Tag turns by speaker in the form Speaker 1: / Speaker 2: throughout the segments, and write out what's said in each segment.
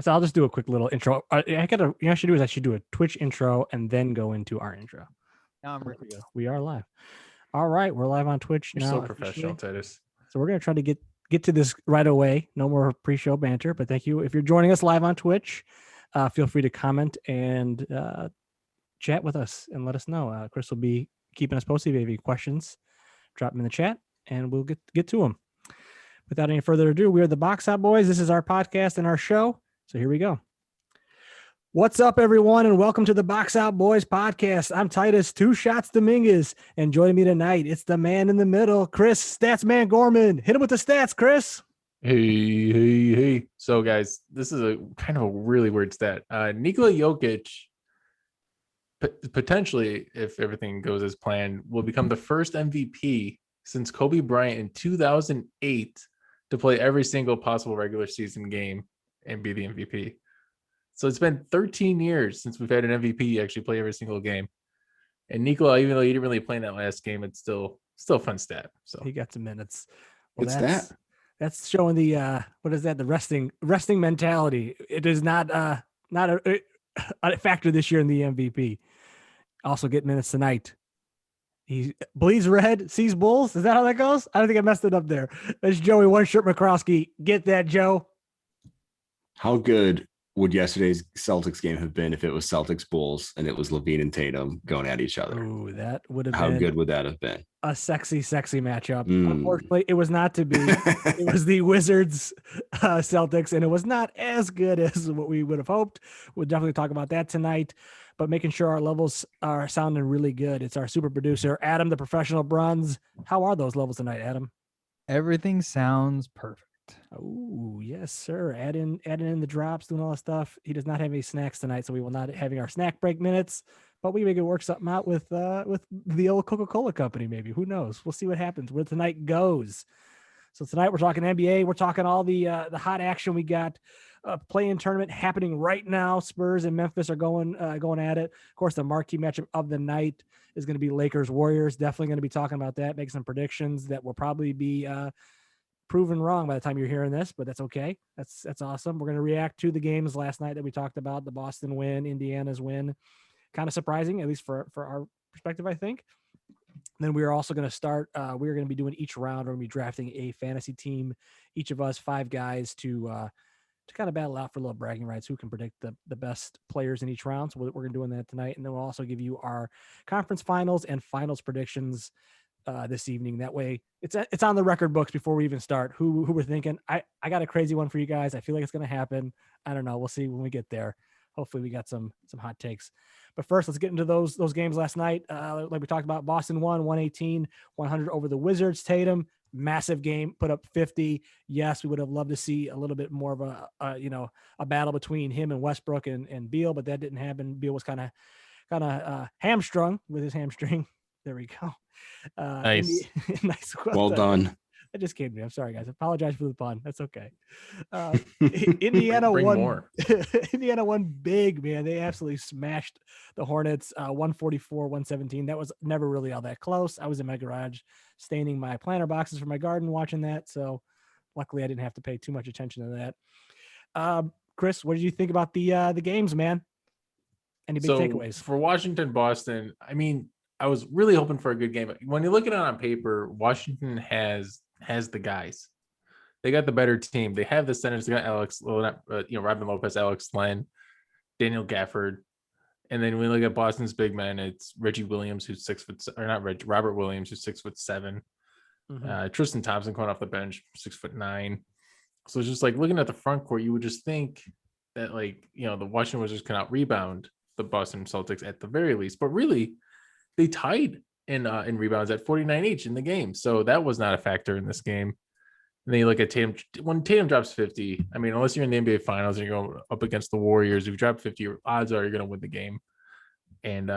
Speaker 1: So I'll just do a quick little intro. I should do is I should do a Twitch intro and then go into our intro.
Speaker 2: Now I'm
Speaker 1: There
Speaker 2: ready.
Speaker 1: we go. We are live. All right, we're live on Twitch
Speaker 3: You're
Speaker 1: now.
Speaker 3: so professional,
Speaker 1: officially.
Speaker 3: Titus.
Speaker 1: So we're gonna try to get to this right away. No more pre-show banter, but thank you if you're joining us live on Twitch. Feel free to comment and chat with us and let us know. Chris will be keeping us posted. If you have any questions, drop them in the chat and we'll get to them. Without any further ado, we are the Box Out Boys. This is our podcast and our show. So here we go. What's up, everyone, and welcome to the Box Out Boys podcast. I'm Titus, Two Shots Dominguez, and joining me tonight, it's the man in the middle, Chris Statsman Gorman. Hit him with the stats, Chris.
Speaker 3: Hey. So, guys, this is a kind of a really weird stat. Nikola Jokic, potentially, if everything goes as planned, will become the first MVP since Kobe Bryant in 2008 to play every single possible regular season game and be the MVP. So it's been 13 years since we've had an MVP actually play every single game. And Nikola, even though he didn't really play in that last game, it's still a fun stat. So
Speaker 1: he got some minutes.
Speaker 4: Well,
Speaker 1: that's showing the what is that? The resting mentality. It is not a factor this year in the MVP. Also get minutes tonight. He bleeds red, sees bulls. Is that how that goes? I don't think I messed it up there. That's Joey One Shirt McCroskey. Get that, Joe.
Speaker 4: How good would yesterday's Celtics game have been if it was Celtics Bulls and it was Levine and Tatum going at each other?
Speaker 1: Ooh, that would have
Speaker 4: How
Speaker 1: been
Speaker 4: good would that have been?
Speaker 1: a sexy matchup. Unfortunately, it was not to be. It was the Wizards Celtics, and it was not as good as what we would have hoped. We'll definitely talk about that tonight, but making sure our levels are sounding really good. It's our super producer, Adam, the professional bronze. How are those levels tonight, Adam?
Speaker 2: Everything sounds perfect.
Speaker 1: Oh, yes, sir. Adding in the drops, doing all that stuff. He does not have any snacks tonight, so we will not having our snack break minutes. But we may could work something out with the old Coca-Cola company, maybe. Who knows? We'll see what happens, where tonight goes. So tonight we're talking NBA. We're talking all the hot action. We got a play-in tournament happening right now. Spurs and Memphis are going at it. Of course, the marquee matchup of the night is going to be Lakers-Warriors. Definitely going to be talking about that, making some predictions that will probably be proven wrong by the time you're hearing this, but that's okay. That's awesome. We're going to react to the games last night that we talked about, the Boston win, Indiana's win. Kind of surprising, at least for our perspective, I think. Then we're also going to start, we're going to be doing each round. We're going to be drafting a fantasy team, each of us 5 guys to kind of battle out for a little bragging rights, who can predict the best players in each round. So we're going to be doing that tonight. And then we'll also give you our conference finals and finals predictions this evening. That way it's on the record books before we even start who we're thinking. I got a crazy one for you guys. I feel like it's going to happen. I don't know. We'll see when we get there. Hopefully we got some hot takes, but first let's get into those games last night. Like we talked about, Boston won 118-100 over the Wizards. Tatum, massive game, put up 50. Yes, we would have loved to see a little bit more of a battle between him and Westbrook and Beal, but that didn't happen. Beal was kind of hamstrung with his hamstring. There we go.
Speaker 3: Nice.
Speaker 1: Nice.
Speaker 4: Well done.
Speaker 1: That just came to me. I'm sorry, guys. I apologize for the pun. That's okay. Indiana
Speaker 3: Bring
Speaker 1: won.
Speaker 3: more.
Speaker 1: Indiana won big, man. They absolutely smashed the Hornets, 144-117. That was never really all that close. I was in my garage staining my planter boxes for my garden watching that. So luckily I didn't have to pay too much attention to that. Chris, what did you think about the games, man? Any big takeaways?
Speaker 3: For Washington, Boston, I mean, I was really hoping for a good game. When you look at it on paper, Washington has the guys. They got the better team. They have the centers. They got Robin Lopez, Alex Len, Daniel Gafford. And then when we look at Boston's big men, it's Reggie Williams, who's Robert Williams, who's 6'7". Tristan Thompson coming off the bench, 6'9". So it's just like looking at the front court, you would just think that the Washington Wizards can out rebound the Boston Celtics at the very least. But really, they tied in rebounds at 49 each in the game. So that was not a factor in this game. And then you look at Tatum. When Tatum drops 50, I mean, unless you're in the NBA Finals and you're going up against the Warriors, if you drop 50, your odds are you're going to win the game. And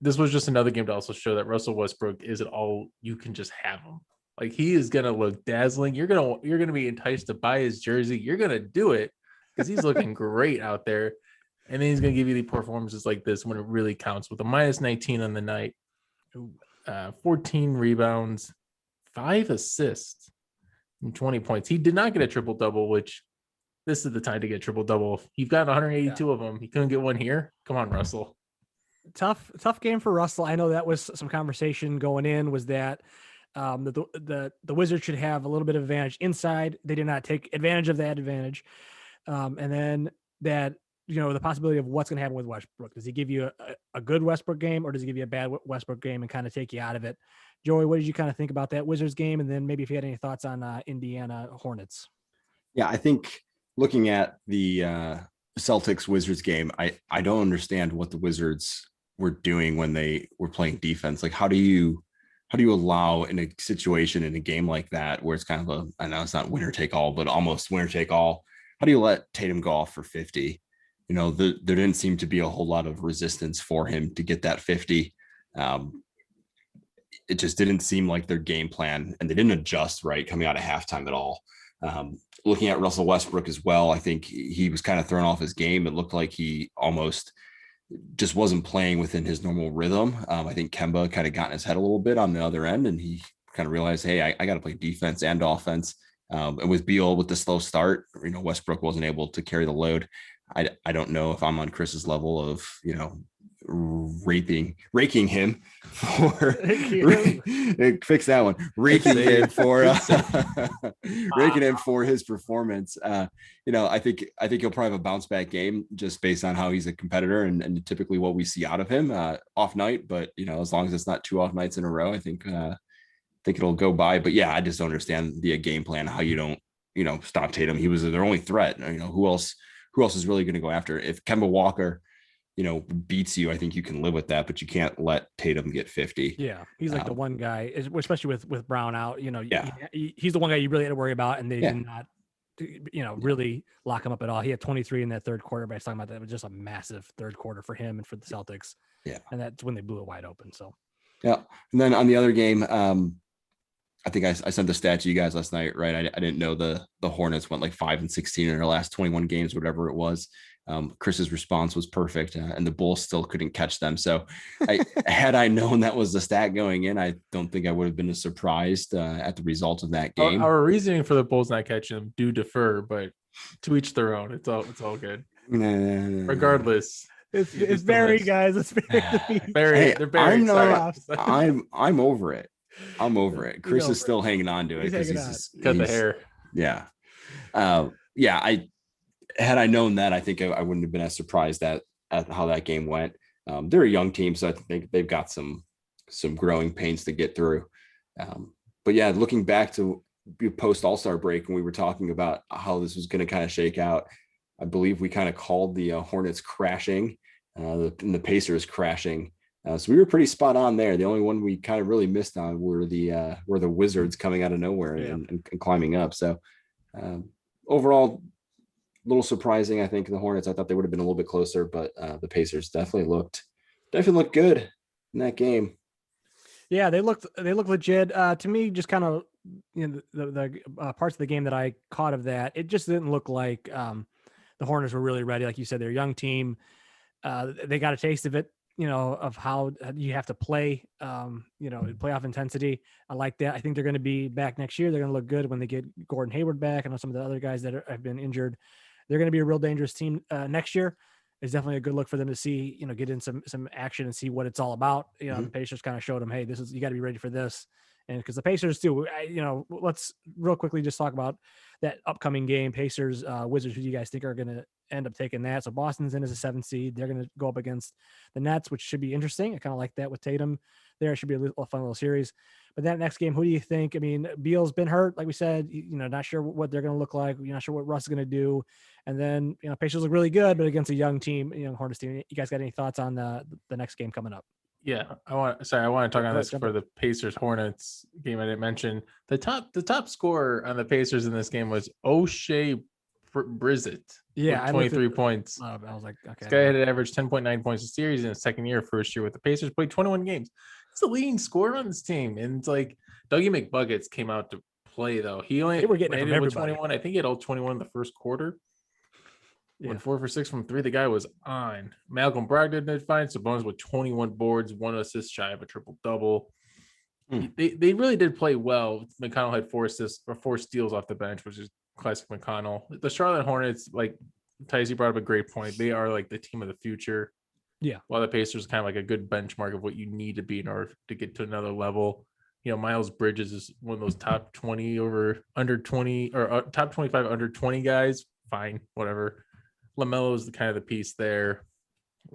Speaker 3: this was just another game to also show that Russell Westbrook isn't all you can just have him. Like, he is going to look dazzling. You're going to be enticed to buy his jersey. You're going to do it because he's looking great out there. And then he's going to give you the performances like this when it really counts, with a minus 19 on the night. 14 rebounds, 5 assists, and 20 points. He did not get a triple-double, which This is the time to get triple double. You've got 182 of them. He couldn't get one here. Come on, Russell.
Speaker 1: Tough game for Russell. I know that was some conversation going in, was that the Wizards should have a little bit of advantage inside. They did not take advantage of that advantage. And then that, the possibility of what's going to happen with Westbrook. Does he give you a good Westbrook game, or does he give you a bad Westbrook game and kind of take you out of it? Joey, what did you kind of think about that Wizards game? And then maybe if you had any thoughts on Indiana Hornets.
Speaker 4: Yeah, I think looking at the Celtics Wizards game, I don't understand what the Wizards were doing when they were playing defense. Like, how do you allow in a situation in a game like that where it's kind of I know it's not winner take all, but almost winner take all. How do you let Tatum go off for 50? There didn't seem to be a whole lot of resistance for him to get that 50. It just didn't seem like their game plan, and they didn't adjust right coming out of halftime at all. Looking at Russell Westbrook as well, I think he was kind of thrown off his game. It looked like he almost just wasn't playing within his normal rhythm. I think Kemba kind of got in his head a little bit on the other end, and he kind of realized, hey, I got to play defense and offense. And with Beal with the slow start, Westbrook wasn't able to carry the load. I don't know if I'm on Chris's level of, raking him for fix that one, raking him for raking him for his performance. I think he'll probably have a bounce back game just based on how he's a competitor and typically what we see out of him off night. But as long as it's not 2 off nights in a row, I think it'll go by. But yeah, I just don't understand the game plan, how you don't stop Tatum. He was their only threat. Who else is really going to go after? If Kemba Walker beats you, I think you can live with that, but you can't let Tatum get 50.
Speaker 1: Yeah, he's like the one guy, especially with Brown out.
Speaker 4: Yeah.
Speaker 1: He's the one guy you really had to worry about, and they
Speaker 4: Yeah.
Speaker 1: did not, really lock him up at all. He had 23 in that third quarter, but I was talking about that. It was just a massive third quarter for him and for the Celtics.
Speaker 4: Yeah,
Speaker 1: and that's when they blew it wide open. So
Speaker 4: yeah, and then on the other game, I think I sent the stat to you guys last night, right? I didn't know the Hornets went like 5-16 in their last 21 games, whatever it was. Chris's response was perfect, and the Bulls still couldn't catch them. So had I known that was the stat going in, I don't think I would have been as surprised at the result of that game.
Speaker 3: Our reasoning for the Bulls not catching them do differ, but to each their own. It's all good. Regardless.
Speaker 1: It's Barry, guys. It's Barry.
Speaker 3: Barry. They're Barry.
Speaker 4: I'm over it. I'm over it. Chris is still hanging on to it because he's
Speaker 3: cut the hair.
Speaker 4: Yeah. Had I known that, I think I wouldn't have been as surprised at how that game went. They're a young team, so I think they've got some growing pains to get through. But yeah, looking back to post All-Star break, when we were talking about how this was going to kind of shake out, I believe we kind of called the Hornets crashing, and the Pacers crashing. So we were pretty spot on there. The only one we kind of really missed on were the Wizards coming out of nowhere and climbing up. So overall, a little surprising. I think the Hornets, I thought they would have been a little bit closer, but the Pacers definitely looked good in that game.
Speaker 1: Yeah, they looked legit. To me, just kind of the parts of the game that I caught of that, it just didn't look like the Hornets were really ready. Like you said, they're a young team. They got a taste of it, of how you have to play, playoff intensity. I like that. I think they're going to be back next year. They're going to look good when they get Gordon Hayward back. I know some of the other guys that have been injured. They're going to be a real dangerous team next year. It's definitely a good look for them to see, get in some action and see what it's all about. The Pacers kind of showed them, hey, you got to be ready for this. And because the Pacers too, let's real quickly just talk about that upcoming game, Pacers, Wizards, who do you guys think are going to end up taking that? So Boston's in as a 7th seed. They're going to go up against the Nets, which should be interesting. I kind of like that with Tatum there. It should be a fun little series. But that next game, who do you think? I mean, Beal's been hurt, like we said, not sure what they're going to look like. You're not sure what Russ is going to do. And then, Pacers look really good, but against a young team, Hornets team. You guys got any thoughts on the next game coming up?
Speaker 3: Yeah, I want to talk on this for the Pacers Hornets game. I didn't mention the top scorer on the Pacers in this game was O'Shea Brissett.
Speaker 1: Yeah,
Speaker 3: 23 points.
Speaker 1: I was like, okay.
Speaker 3: This guy had an average 10.9 points a series in his second year, first year with the Pacers. Played 21 games. He's the leading scorer on this team, and it's like Dougie McBuckets came out to play though. He only
Speaker 1: they were getting it from
Speaker 3: with 21. I think he had all 21 in the first quarter.
Speaker 1: Yeah.
Speaker 3: Went 4 for 6 from 3. The guy was on. Malcolm Brogdon did fine. Sabonis with 21 boards, 1 assist shy of a triple double. They really did play well. McConnell had 4 assists or 4 steals off the bench, which is classic McConnell. The Charlotte Hornets, like Tice, you brought up a great point. They are like the team of the future.
Speaker 1: Yeah.
Speaker 3: While the Pacers are kind of like a good benchmark of what you need to be in order to get to another level. Miles Bridges is one of those top 20 over under 20 or top 25 under 20 guys. Fine, whatever. LaMelo is the kind of the piece there.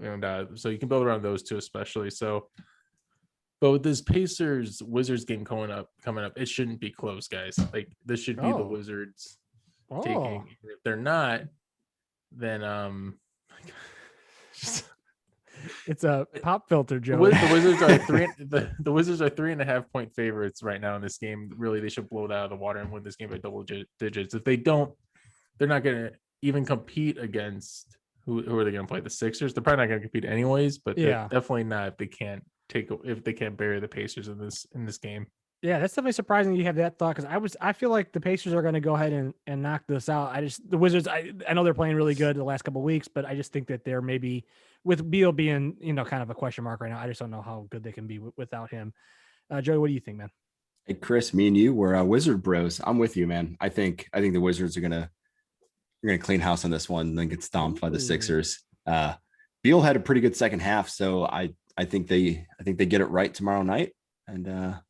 Speaker 3: And so you can build around those two, especially. So, but with this Pacers Wizards game coming up, it shouldn't be close, guys. Like this should be the Wizards taking. If they're not, then
Speaker 1: it's a pop filter, Joe.
Speaker 3: The Wizards are the Wizards are 3.5 point favorites right now in this game. Really, they should blow it out of the water and win this game by double digits. If they don't, they're not going to even compete against who are they going to play? The Sixers. They're probably not going to compete anyways, but they're definitely not if they can't bury the Pacers in this game.
Speaker 1: Yeah, that's definitely surprising you have that thought because I feel like the Pacers are going to go ahead and knock this out. The Wizards, I know they're playing really good the last couple of weeks, but I just think that they're maybe with Beal being kind of a question mark right now. I just don't know how good they can be without him. Joey, what do you think, man?
Speaker 4: Hey, Chris, me and you were Wizard bros. I'm with you, man. I think the Wizards are gonna clean house on this one and then get stomped by the Sixers. Beal had a pretty good second half, so I think they get it right tomorrow night, and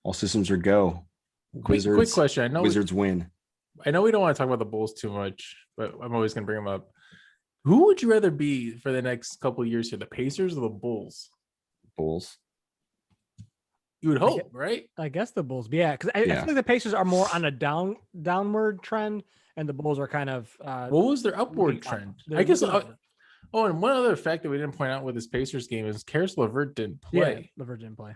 Speaker 4: all systems are go.
Speaker 3: Quick question. I know
Speaker 4: Wizards win.
Speaker 3: I know we don't want to talk about the Bulls too much, but I'm always going to bring them up. Who would you rather be for the next couple of years here, the Pacers or the Bulls?
Speaker 4: Bulls.
Speaker 3: You would hope, right?
Speaker 1: I guess the Bulls. Yeah, because I feel like the Pacers are more on a downward trend, and the Bulls are kind of.
Speaker 3: What was their upward trend? I guess. And one other fact that we didn't point out with this Pacers game is Karis LeVert didn't play.
Speaker 1: Yeah, LeVert didn't play.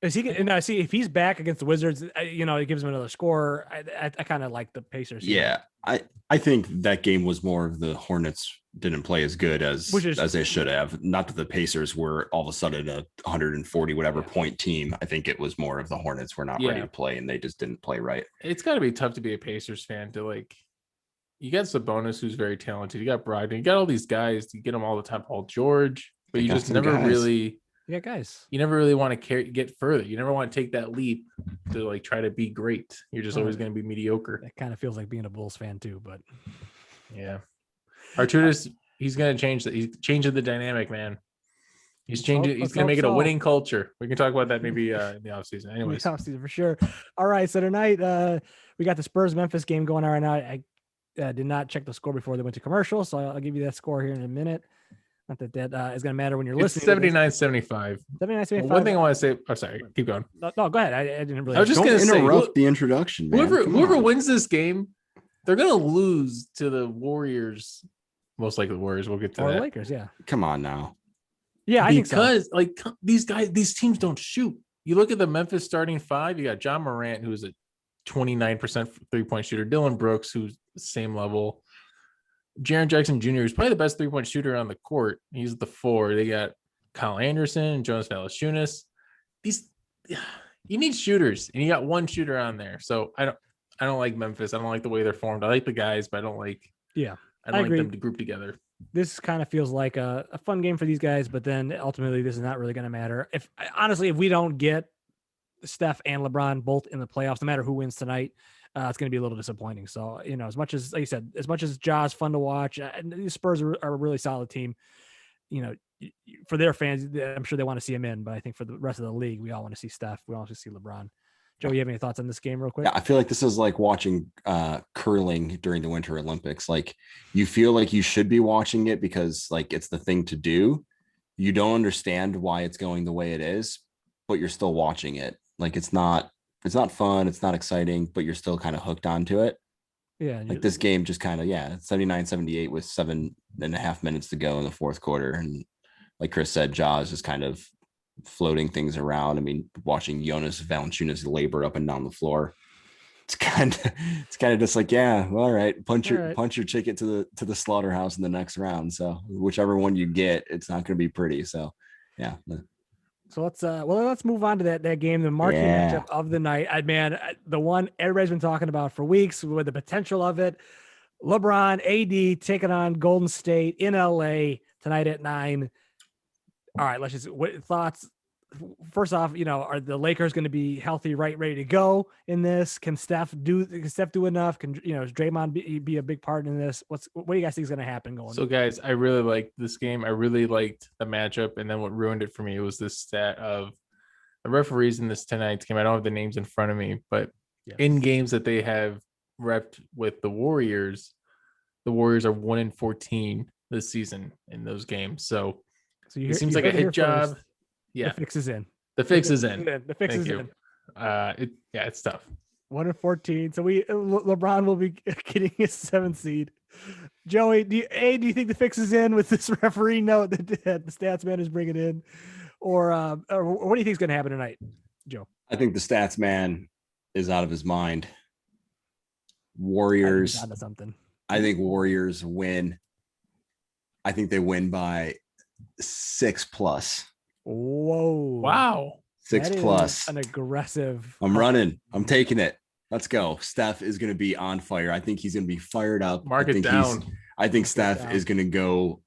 Speaker 1: Is he? And I see if he's back against the Wizards, it gives him another score. I kind of like the Pacers.
Speaker 4: Yeah, I think that game was more of the Hornets didn't play as good as they should have. Not that the Pacers were all of a sudden a 140 point team. I think it was more of the Hornets were not ready to play and they just didn't play right.
Speaker 3: It's got to be tough to be a Pacers fan to like. You got Sabonis, who's very talented. You got Brogdon. You got all these guys. You get them all the time. Paul George, but you just never really.
Speaker 1: Yeah, guys.
Speaker 3: You never really want to get further. You never want to take that leap to like try to be great. You're just always going to be mediocre.
Speaker 1: That kind of feels like being a Bulls fan too, but
Speaker 3: yeah. Arturas, he's going to change that. He's changing the dynamic, man. He's changing. He's going to make it a winning culture. We can talk about that maybe in the offseason. Anyways,
Speaker 1: offseason for sure. All right. So tonight we got the Spurs Memphis game going on right now. I did not check the score before they went to commercial, so I'll give you that score here in a minute. Not that is going to matter when you're listening.
Speaker 3: 79-75.
Speaker 1: 79-75.
Speaker 3: One thing I want to say. I'm sorry. Keep going.
Speaker 1: No, go ahead. I didn't really.
Speaker 3: I was just going to
Speaker 4: interrupt the introduction. Man.
Speaker 3: Whoever wins this game, they're going to lose to the Warriors. Most likely the Warriors. We'll get to that.
Speaker 1: Lakers. Yeah.
Speaker 4: Come on now.
Speaker 1: Yeah, I think so.
Speaker 3: Because like these teams don't shoot. You look at the Memphis starting five. You got John Morant, who's a 29% 3-point shooter. Dylan Brooks, who's the same level. Jaren Jackson Jr. is probably the best 3-point shooter on the court. He's the 4. They got Kyle Anderson, Jonas Valanciunas. You need shooters, and you got one shooter on there. So I don't like Memphis. I don't like the way they're formed. I like the guys, but I don't like.
Speaker 1: Yeah,
Speaker 3: I don't like them to group together.
Speaker 1: This kind of feels like a fun game for these guys, but then ultimately this is not really going to matter. If we don't get Steph and LeBron both in the playoffs, no matter who wins tonight. It's going to be a little disappointing. So, as much as, like you said, as much as Ja's fun to watch, and the Spurs are a really solid team, for their fans, I'm sure they want to see him in, but I think for the rest of the league, we all want to see Steph. We all want to see LeBron. Joe, you have any thoughts on this game real quick?
Speaker 4: Yeah, I feel like this is like watching curling during the Winter Olympics. Like you feel like you should be watching it because like it's the thing to do. You don't understand why it's going the way it is, but you're still watching it. Like it's not fun. It's not exciting, but you're still kind of hooked onto it.
Speaker 1: Yeah.
Speaker 4: Like this game just kind of, 79-78 with 7.5 minutes to go in the fourth quarter. And like Chris said, Ja's just kind of floating things around. I mean, watching Jonas Valanciunas labor up and down the floor. It's kind of just like, yeah, well, all right, punch your ticket to the slaughterhouse in the next round. So whichever one you get, it's not going to be pretty. So yeah.
Speaker 1: So let's move on to that game, the marquee matchup of the night. The one everybody's been talking about for weeks with the potential of it. LeBron, AD taking on Golden State in LA tonight at 9. All right, let's just thoughts first off, are the Lakers going to be healthy, ready to go in this? Can Steph do enough? Can is Draymond be a big part in this? What do you guys think is going to happen going?
Speaker 3: So guys, I really liked this game. I really liked the matchup, and then what ruined it for me was this stat of the referees in this tonight's game. I don't have the names in front of me, but in games that they have repped with the Warriors are 1-14 this season in those games. So it seems like a hit job.
Speaker 1: First.
Speaker 3: Yeah,
Speaker 1: the fix is in.
Speaker 3: The fix is in.
Speaker 1: The fix is in.
Speaker 3: It's tough.
Speaker 1: 1-14. So LeBron will be getting his 7th seed. Joey, do you think the fix is in with this referee note that the stats man is bringing in, or what do you think is going to happen tonight, Joe?
Speaker 4: I think the stats man is out of his mind. Warriors.
Speaker 1: Something.
Speaker 4: I think Warriors win. I think they win by 6+.
Speaker 1: Whoa!
Speaker 3: Wow.
Speaker 4: 6+.
Speaker 1: An aggressive.
Speaker 4: I'm running. I'm taking it. Let's go. Steph is going to be on fire. I think he's going to be fired up.
Speaker 3: Mark it down.
Speaker 4: I think Steph is going to go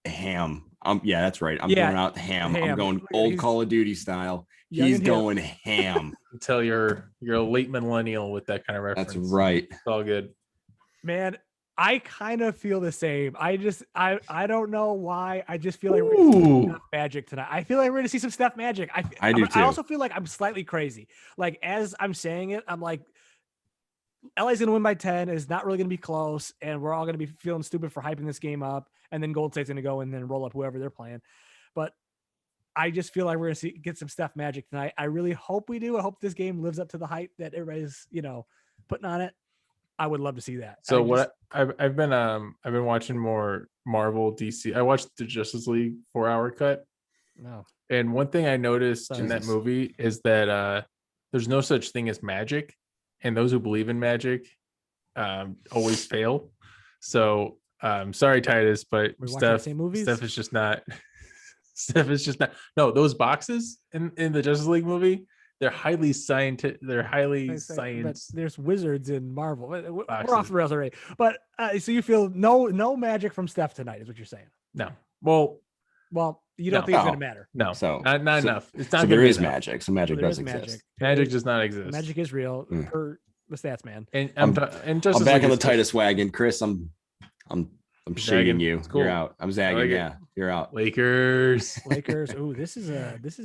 Speaker 4: ham. Yeah, that's right. I'm going out ham. I'm going old Call of Duty style. He's going ham.
Speaker 3: Until you're a late millennial with that kind of reference.
Speaker 4: That's right.
Speaker 3: It's all good.
Speaker 1: Man, I kind of feel the same. I don't know why. I just feel like we're gonna see Steph magic tonight. I feel like we're gonna see some Steph magic.
Speaker 4: I do too.
Speaker 1: I also feel like I'm slightly crazy. Like as I'm saying it, I'm like, LA's gonna win by 10. It's not really gonna be close, and we're all gonna be feeling stupid for hyping this game up. And then Golden State's gonna go and then roll up whoever they're playing. But I just feel like we're gonna get some Steph magic tonight. I really hope we do. I hope this game lives up to the hype that everybody's putting on it. I would love to see that.
Speaker 3: So I've been watching more Marvel DC. I watched the Justice League 4-hour cut.
Speaker 1: No.
Speaker 3: And one thing I noticed in that movie is that there's no such thing as magic, and those who believe in magic always fail. So sorry, Titus, but Steph is just not. Steph is just not. No, those boxes in the Justice League movie. They're highly scientific. They're highly science.
Speaker 1: But there's wizards in Marvel. We're off the rails already. But so you feel no magic from Steph tonight is what you're saying?
Speaker 3: No. Well,
Speaker 1: you don't think it's going to matter?
Speaker 3: No.
Speaker 4: So
Speaker 3: not enough. It's not.
Speaker 4: So there is magic. So magic does exist.
Speaker 3: Magic does not exist.
Speaker 1: Magic is real per the stats man.
Speaker 3: And
Speaker 4: I'm back on the Titus wagon, Chris. I'm shading you. Cool. You're out. I'm zagging. Yeah, you're out.
Speaker 3: Lakers.
Speaker 1: Ooh, this is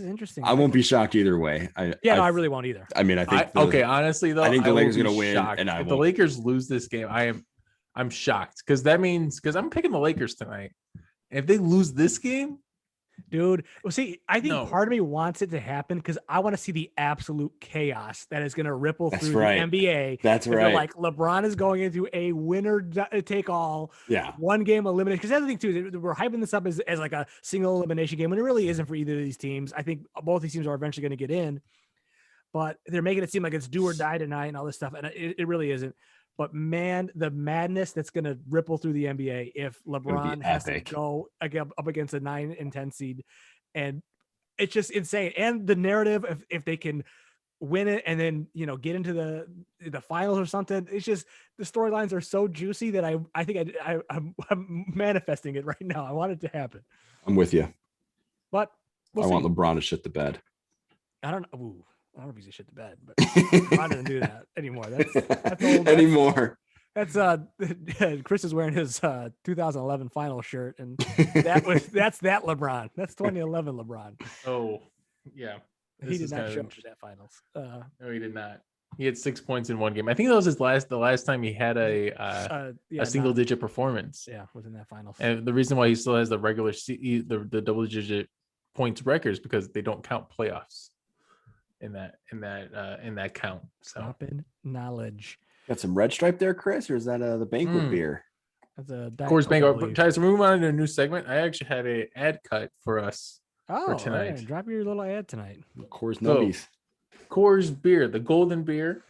Speaker 1: interesting.
Speaker 4: I won't be shocked either way. I
Speaker 1: really won't either.
Speaker 4: I mean, I think.
Speaker 3: Honestly though,
Speaker 4: I think the Lakers are going to win.
Speaker 3: Shocked.
Speaker 4: And
Speaker 3: if the Lakers lose this game, I'm shocked because that means I'm picking the Lakers tonight. If they lose this game,
Speaker 1: dude. Well, see, I think part of me wants it to happen because I want to see the absolute chaos that is going to ripple through the NBA.
Speaker 4: That's right.
Speaker 1: Like LeBron is going into a winner take all.
Speaker 4: Yeah.
Speaker 1: One game elimination. Because the other thing too is we're hyping this up as like a single elimination game when it really isn't for either of these teams. I think both these teams are eventually going to get in, but they're making it seem like it's do or die tonight and all this stuff, and it really isn't. But man, the madness that's going to ripple through the NBA if LeBron has to go up against a 9 and 10 seed, and it's just insane. And the narrative, if they can win it and then get into the finals or something, it's just the storylines are so juicy that I think I'm manifesting it right now. I want it to happen.
Speaker 4: I'm with you,
Speaker 1: but
Speaker 4: I want LeBron to shit the bed.
Speaker 1: I don't know. Ooh. I don't know if he's a shit the bed, but I don't do that anymore. That's old.
Speaker 4: Anymore.
Speaker 1: That's Chris is wearing his 2011 final shirt, and that's that LeBron. That's 2011 LeBron.
Speaker 3: Oh, yeah.
Speaker 1: He did not show up for that finals.
Speaker 3: No, he did not. He had 6 points in one game. I think that was the last time he had a single digit performance.
Speaker 1: Yeah, was in that finals.
Speaker 3: And the reason why he still has the regular the double digit points records because they don't count playoffs in that count. So
Speaker 1: open knowledge.
Speaker 4: Got some red stripe there, Chris, or is that the banquet beer?
Speaker 1: That's a
Speaker 3: of course banquet. Tyson, moving on to a new segment. I actually had an ad cut for us for tonight.
Speaker 1: Right. Drop your little ad tonight.
Speaker 4: Coors Nubbies.
Speaker 3: Coors beer, the golden beer,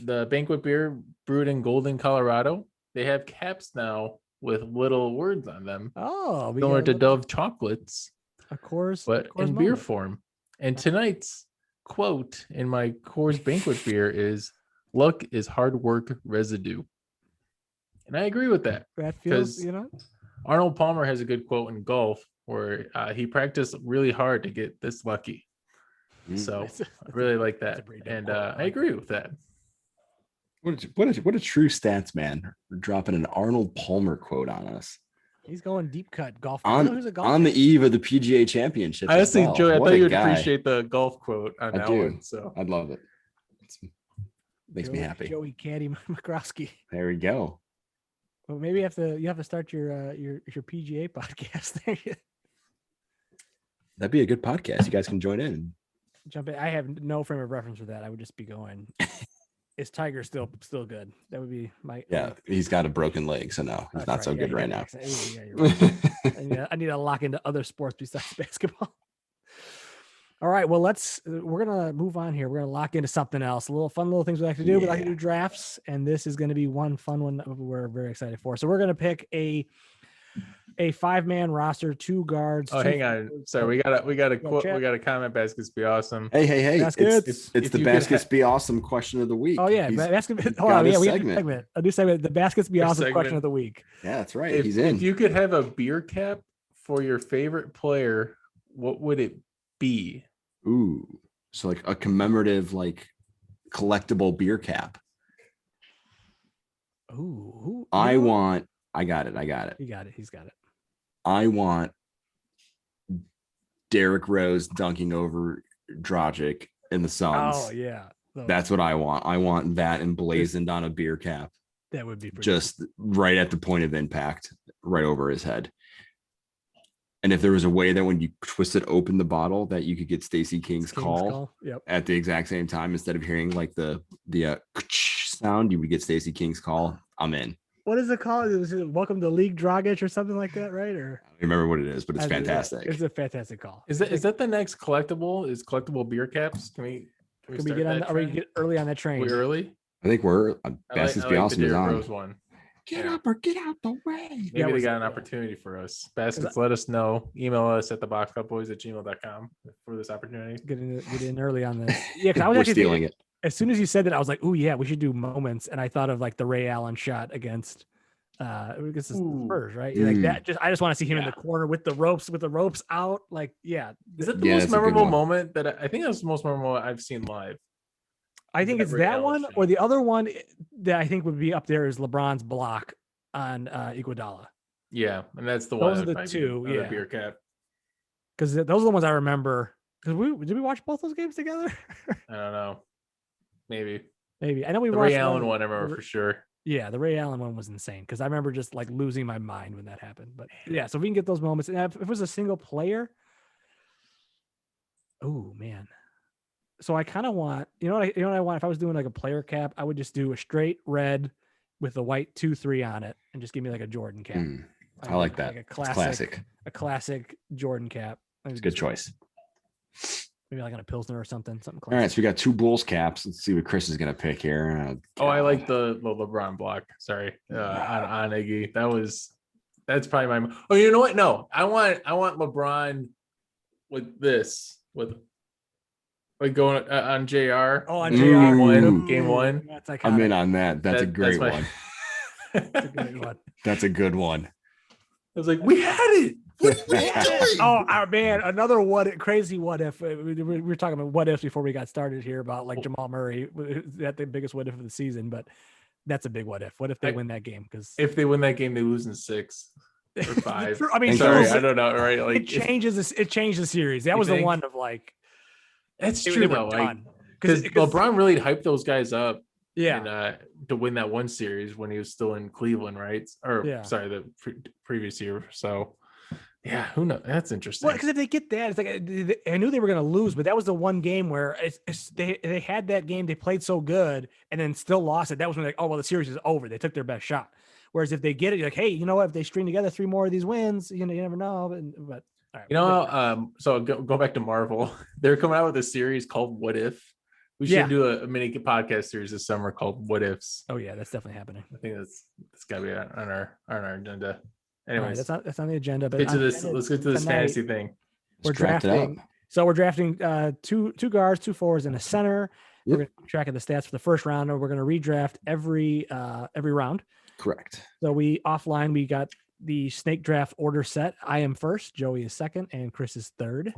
Speaker 3: the banquet beer brewed in Golden, Colorado. They have caps now with little words on them.
Speaker 1: Oh,
Speaker 3: similar to Dove chocolates.
Speaker 1: Of course,
Speaker 3: but in beer form. And tonight's quote in my Coors banquet beer is "Luck is hard work residue," and I agree with that.
Speaker 1: That feels,
Speaker 3: Arnold Palmer has a good quote in golf where he practiced really hard to get this lucky. So I really like that, and I agree with that.
Speaker 4: What a true stats man. We're dropping an Arnold Palmer quote on us.
Speaker 1: He's going deep cut golf.
Speaker 4: On the eve of the PGA Championship.
Speaker 3: Honestly,
Speaker 4: well.
Speaker 3: Joey, I
Speaker 4: What
Speaker 3: thought
Speaker 4: a
Speaker 3: you would
Speaker 4: guy.
Speaker 3: appreciate the golf quote on that one. So
Speaker 4: I'd love it. Makes me happy.
Speaker 1: Joey Caddy McCroskey.
Speaker 4: There we go.
Speaker 1: Well, maybe you have to start your PGA podcast.
Speaker 4: That'd be a good podcast. You guys can join in.
Speaker 1: Jump in. I have no frame of reference for that. I would just be going. Is Tiger still good? That would be my.
Speaker 4: Yeah, he's got a broken leg, so no, he's not so good right now.
Speaker 1: Yeah, you're right. I need to lock into other sports besides basketball. All right, well, we're gonna move on here. We're gonna lock into something else. Fun little things we like to do. We like to do drafts, and this is gonna be one fun one that we're very excited for. So we're gonna pick a 5-man roster, 2 guards.
Speaker 3: Oh, hang on. Sorry, we got a quote. We got a comment. Baskets be awesome.
Speaker 4: Hey!
Speaker 1: Baskets.
Speaker 4: It's the baskets be awesome question of the week.
Speaker 1: Oh yeah, baskets. Hold on, we have a segment. A new segment. The baskets be awesome question of the week.
Speaker 4: Yeah, that's right. He's in.
Speaker 3: If you could have a beer cap for your favorite player, what would it be?
Speaker 4: Ooh, so like a commemorative, like collectible beer cap.
Speaker 1: Ooh.
Speaker 4: I got it.
Speaker 1: He got it. He's got it.
Speaker 4: I want Derrick Rose dunking over Dragic in the Suns.
Speaker 1: Oh yeah.
Speaker 4: That's what I want. I want that emblazoned on a beer cap.
Speaker 1: That would be
Speaker 4: just right at the point of impact, right over his head. And if there was a way that when you twisted open the bottle that you could get Stacey King's call.
Speaker 1: Yep.
Speaker 4: At the exact same time, instead of hearing like the sound, you would get Stacey King's call. I'm in.
Speaker 1: What is it called? Is it Welcome to League Dragic or something like that, right? Or
Speaker 4: I don't remember what it is, but it's fantastic.
Speaker 1: It's a fantastic call.
Speaker 3: Is that the next collectible? Is collectible beer caps? Can we
Speaker 1: get on? Are we get early on that train?
Speaker 3: We early?
Speaker 4: I think we're Baskets Be Awesome is on.
Speaker 3: One.
Speaker 4: Get up or get out the way.
Speaker 3: Maybe they got an opportunity for us. Baskets, let us know. Email us at theboxcutboys@gmail.com for this opportunity.
Speaker 1: Get in early on this. Yeah, because I was actually
Speaker 4: stealing it.
Speaker 1: As soon as you said that, I was like, "Oh yeah, we should do moments." And I thought of like the Ray Allen shot against the Spurs, right? Like that. I just want to see him in the corner with the ropes out. Like, yeah.
Speaker 3: Is it the most memorable moment that I think that's the most memorable I've seen live?
Speaker 1: I think it's that one, or the other one that I think would be up there is LeBron's block on Iguodala.
Speaker 3: Yeah, and that's the one.
Speaker 1: Those are the two. Yeah,
Speaker 3: beer cap.
Speaker 1: Because those are the ones I remember. Because did we watch both those games together?
Speaker 3: I don't know. Maybe.
Speaker 1: I know we
Speaker 3: the
Speaker 1: watched
Speaker 3: Ray Allen one. I remember for sure.
Speaker 1: Yeah, the Ray Allen one was insane because I remember just like losing my mind when that happened. But yeah, so if we can get those moments, and if it was a single player, oh man. So I kind of want, you know what I want? If I was doing like a player cap, I would just do a straight red with a white 2-3 on it, and just give me like a Jordan cap.
Speaker 4: I like that.
Speaker 1: Like a classic Jordan cap.
Speaker 4: It's a good choice.
Speaker 1: Maybe like on a Pilsner or something classic.
Speaker 4: All right, so we got 2 Bulls caps. Let's see what Chris is gonna pick here.
Speaker 3: I like the LeBron block. Sorry, on Iggy. That's probably my. Oh, you know what? No, I want LeBron with this like going on JR.
Speaker 1: Oh, on JR.
Speaker 3: Game one.
Speaker 1: That's iconic.
Speaker 4: I'm in on that. That's a great one.
Speaker 1: That's a great one.
Speaker 4: That's a good one.
Speaker 3: I was like, we had it. What are you doing?
Speaker 1: Oh man, another crazy what if. We were talking about what ifs before we got started here about like Jamal Murray. That's the biggest what if of the season, but that's a big what if. What if they win that game? Because
Speaker 3: if they win that game, they lose in 6 or 5.
Speaker 1: I mean,
Speaker 3: sorry, I don't know. Right? Like
Speaker 1: it changed the series. That was the one of like.
Speaker 3: That's true though, because LeBron really hyped those guys up.
Speaker 1: Yeah,
Speaker 3: and, to win that one series when he was still in Cleveland, right? Sorry, the previous year. So, yeah, who knows? That's interesting.
Speaker 1: Well, because if they get that, it's like I knew they were going to lose, but that was the one game where they had that game. They played so good and then still lost it. That was when like, oh well, the series is over. They took their best shot. Whereas if they get it, you're like, hey, you know what? If they string together 3 more of these wins, you never know. But all
Speaker 3: right, so go back to Marvel. They're coming out with a series called What If. We should do a mini podcast series this summer called What Ifs.
Speaker 1: Oh yeah, that's definitely happening.
Speaker 3: I think that's got to be on our agenda. Anyways,
Speaker 1: right, that's on the agenda. But
Speaker 3: let's get to this fantasy thing.
Speaker 1: We're drafting. So we're drafting 2 guards, 2 forwards, and a center. Yep. We're going to keep track of the stats for the first round, and we're going to redraft every round.
Speaker 4: Correct.
Speaker 1: So we got the snake draft order set. I am first, Joey is second, and Chris is third.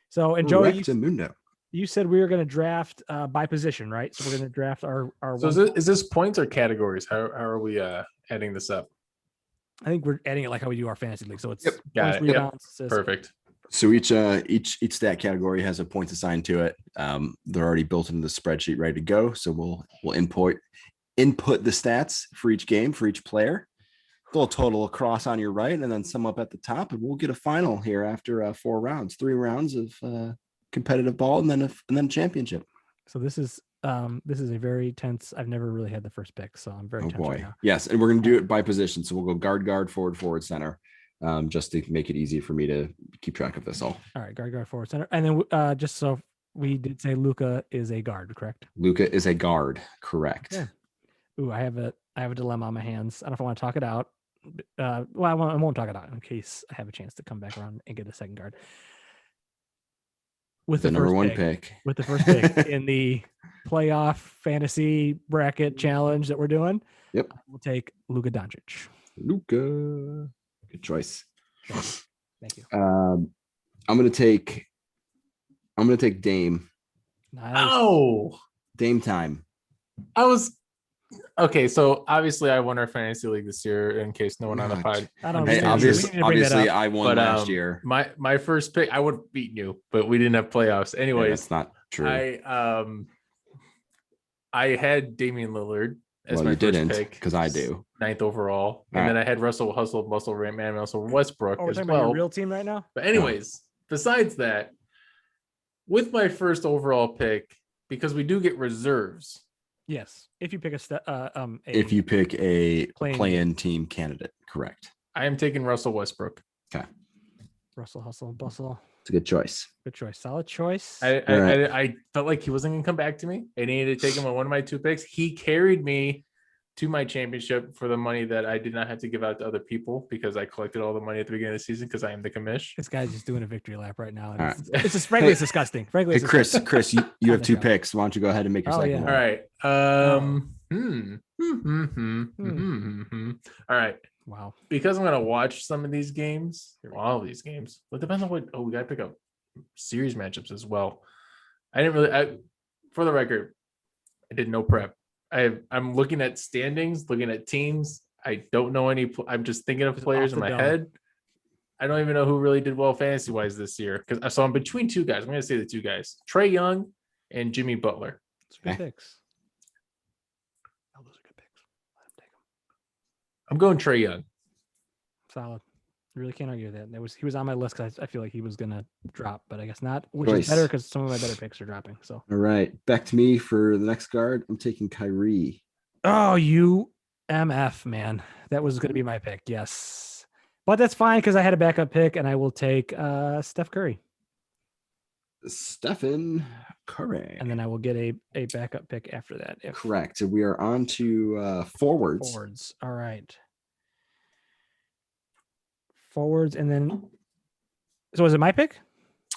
Speaker 1: So, and Joey,
Speaker 4: Correctamundo.
Speaker 1: you said we were going to draft by position, right? So we're going to draft our
Speaker 3: So
Speaker 1: one.
Speaker 3: is this points or categories? How are we adding this up?
Speaker 1: I think we're adding it like how we do our fantasy league. So it's
Speaker 3: Got
Speaker 1: points,
Speaker 3: it. Yep.
Speaker 1: rebounds, assists.
Speaker 3: Perfect.
Speaker 4: So each stat category has a point assigned to it. They're already built into the spreadsheet, ready to go. So we'll input the stats for each game for each player. They'll total across on your right, and then sum up at the top, and we'll get a final here after 4 rounds, 3 rounds of competitive ball, and then a championship.
Speaker 1: So this is a very tense. I've never really had the first pick, so I'm very
Speaker 4: Oh
Speaker 1: tense right
Speaker 4: boy,
Speaker 1: now.
Speaker 4: yes, and we're gonna do it by position. So we'll go guard, forward, center, just to make it easy for me to keep track of this all.
Speaker 1: All right, guard, forward, center, and then just so we did say, Luka is a guard, correct?
Speaker 4: Luka is a guard, correct?
Speaker 1: Yeah. Ooh, I have a dilemma on my hands. I don't know if I want to talk it out. I won't talk it out in case I have a chance to come back around and get a second guard. With
Speaker 4: The
Speaker 1: the
Speaker 4: number
Speaker 1: first
Speaker 4: one
Speaker 1: pick,
Speaker 4: pick.
Speaker 1: with the first pick in the playoff fantasy bracket challenge that we're doing.
Speaker 4: Yep.
Speaker 1: We'll take Luka Doncic.
Speaker 4: Luka, good choice.
Speaker 1: Thank you.
Speaker 4: I'm gonna take Dame.
Speaker 1: Nice.
Speaker 3: Oh,
Speaker 4: Dame time.
Speaker 3: I was okay. So obviously, I won our fantasy league this year. In case no one on the pod,
Speaker 1: I don't
Speaker 4: Hey,
Speaker 1: understand. We need to bring that
Speaker 4: obviously,
Speaker 1: up.
Speaker 4: I won last year.
Speaker 3: My first pick, I would have beaten you, but we didn't have playoffs.
Speaker 4: Yeah,
Speaker 3: Anyways,
Speaker 4: that's not true.
Speaker 3: I had Damian Lillard as
Speaker 4: Well,
Speaker 3: my
Speaker 4: you
Speaker 3: first
Speaker 4: didn't,
Speaker 3: pick
Speaker 4: 'cause I do.
Speaker 3: 9th overall, and
Speaker 4: All
Speaker 3: then I had Russell Westbrook
Speaker 1: Oh, we're
Speaker 3: as
Speaker 1: talking about your
Speaker 3: well.
Speaker 1: real team right now?
Speaker 3: But anyways, besides that, with my first overall pick, because we do get reserves.
Speaker 1: Yes. If you pick
Speaker 4: If you pick a
Speaker 1: Play-in
Speaker 4: play-in team candidate, correct.
Speaker 3: I am taking Russell Westbrook.
Speaker 1: Russell Hustle Bustle.
Speaker 4: It's a good choice.
Speaker 1: Good choice. Solid choice.
Speaker 3: I felt like he wasn't going to come back to me. I needed to take him on one of my 2 picks. He carried me to my championship for the money that I did not have to give out to other people because I collected all the money at the beginning of the season because I am the commish.
Speaker 1: This guy's just doing a victory lap right now.
Speaker 4: All right.
Speaker 1: It's just frankly, it's disgusting. Frankly,
Speaker 4: Hey,
Speaker 1: it's
Speaker 4: Chris,
Speaker 1: disgusting.
Speaker 4: you have 2
Speaker 1: go.
Speaker 4: picks. Why don't you go ahead and make your
Speaker 1: Oh,
Speaker 4: second
Speaker 1: yeah.
Speaker 4: one?
Speaker 3: All right. All right.
Speaker 1: Wow.
Speaker 3: Because I'm going to watch some of these games, or all of these games, but depends on what. Oh, we got to pick up series matchups as well. For the record, I did no prep. I'm looking at standings, looking at teams. I don't know any. I'm just thinking of
Speaker 1: Just
Speaker 3: players
Speaker 1: off
Speaker 3: in
Speaker 1: the
Speaker 3: my
Speaker 1: dome.
Speaker 3: head. I don't even know who really did well fantasy wise this year. So I'm between 2 guys. I'm going to say the 2 guys: Trae Young and Jimmy Butler.
Speaker 1: It's good
Speaker 4: Okay.
Speaker 1: picks. Oh, those are good picks. Let him take them.
Speaker 3: I'm going Trae Young.
Speaker 1: Solid. You really can't argue with that. He was on my list because I feel like he was gonna drop, but I guess not, which is better
Speaker 4: Choice.
Speaker 1: because some of my better picks are dropping. So
Speaker 4: All right. Back to me for the next guard. I'm taking Kyrie.
Speaker 1: oh, you MF man. That was gonna be my pick, yes. But that's fine because I had a backup pick and I will take Steph Curry.
Speaker 4: Stephen Curry.
Speaker 1: And then I will get a backup pick after that. If
Speaker 4: Correct. So we are on to forwards.
Speaker 1: forwards. All right. Forwards and then so is it my pick?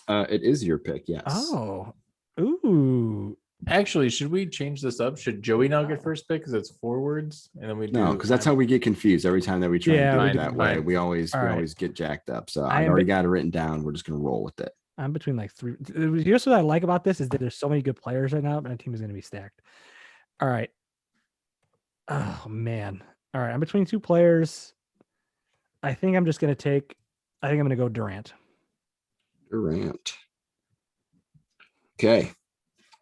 Speaker 4: It is your pick, yes.
Speaker 1: Oh. Ooh.
Speaker 3: Actually, should we change this up? Should Joey now get first pick because it's forwards, and then we do?
Speaker 4: No, because that's how we get confused every time that we try
Speaker 1: Yeah,
Speaker 4: to do
Speaker 3: we
Speaker 4: it
Speaker 3: do.
Speaker 4: that way.
Speaker 3: Fine.
Speaker 4: We always
Speaker 1: All right.
Speaker 4: get jacked up. So
Speaker 1: I
Speaker 4: I
Speaker 1: am
Speaker 4: already
Speaker 1: be-
Speaker 4: got it written down. We're just gonna roll with it.
Speaker 1: I'm between like 3. Here's what I like about this is that there's so many good players right now. My team is going to be stacked. All right. Oh man. All right. I'm between 2 players. I think I'm going to go Durant.
Speaker 4: Durant. Okay.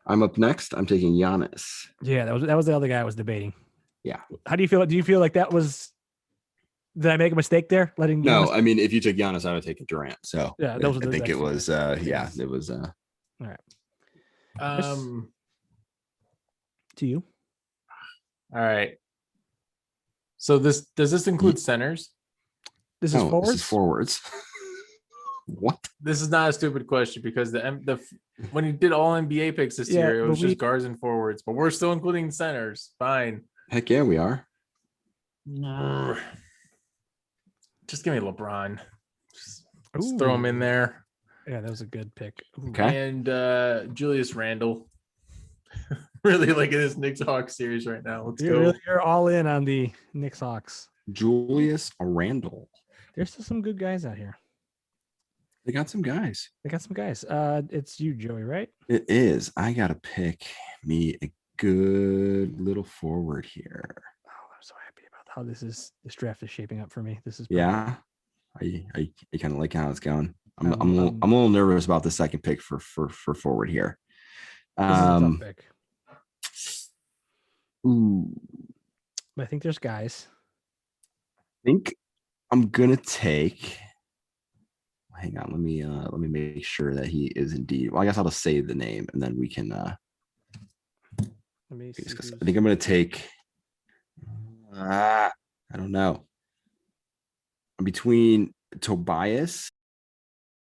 Speaker 4: I'm up next. I'm taking Giannis.
Speaker 1: Yeah, that was the other guy I was debating.
Speaker 4: Yeah.
Speaker 1: How do you feel? Do you feel like that was? Did I make a mistake there? Letting
Speaker 4: No,
Speaker 1: Giannis-
Speaker 4: I mean, if you took Giannis, I would take Durant. So
Speaker 1: Yeah, those are
Speaker 4: I
Speaker 1: the
Speaker 4: think it
Speaker 1: next
Speaker 4: was,
Speaker 1: guys.
Speaker 4: yeah, it was.
Speaker 1: to you?
Speaker 3: All right. So does this include centers?
Speaker 1: This is
Speaker 4: No,
Speaker 1: forwards.
Speaker 4: this is forwards. What?
Speaker 3: This is not a stupid question because when he did all NBA picks this
Speaker 1: Yeah,
Speaker 3: year, it
Speaker 1: but
Speaker 3: was
Speaker 1: we-
Speaker 3: just guards and forwards, but we're still including centers. Fine.
Speaker 4: Heck yeah, we are.
Speaker 3: Just give me LeBron. Just
Speaker 1: Ooh.
Speaker 3: throw him in there.
Speaker 1: Yeah, that was a good pick. Ooh.
Speaker 4: Okay.
Speaker 3: And Julius Randle. Really liking this Knicks Hawks series right now. Let's go.
Speaker 1: You're all in on the Knicks Hawks.
Speaker 4: Julius Randle.
Speaker 1: There's still some good guys out here.
Speaker 4: They got some guys.
Speaker 1: They got some guys. It's you, Joey, right?
Speaker 4: It is. I gotta pick me a good little forward here.
Speaker 1: Oh, I'm so happy about how this draft is shaping up for me. This is perfect.
Speaker 4: Yeah. I kind of like how it's going. I'm a
Speaker 1: I'm-
Speaker 4: little nervous about the second pick for forward here.
Speaker 1: This is a tough pick.
Speaker 4: Ooh,
Speaker 1: But I think there's guys.
Speaker 4: I think I'm gonna take. Hang on, let me make sure that he is indeed. Well, I guess I'll just say the name and then we can
Speaker 1: Let me see
Speaker 4: discuss.
Speaker 1: who's-
Speaker 4: I think I'm gonna take. I don't know. I'm between Tobias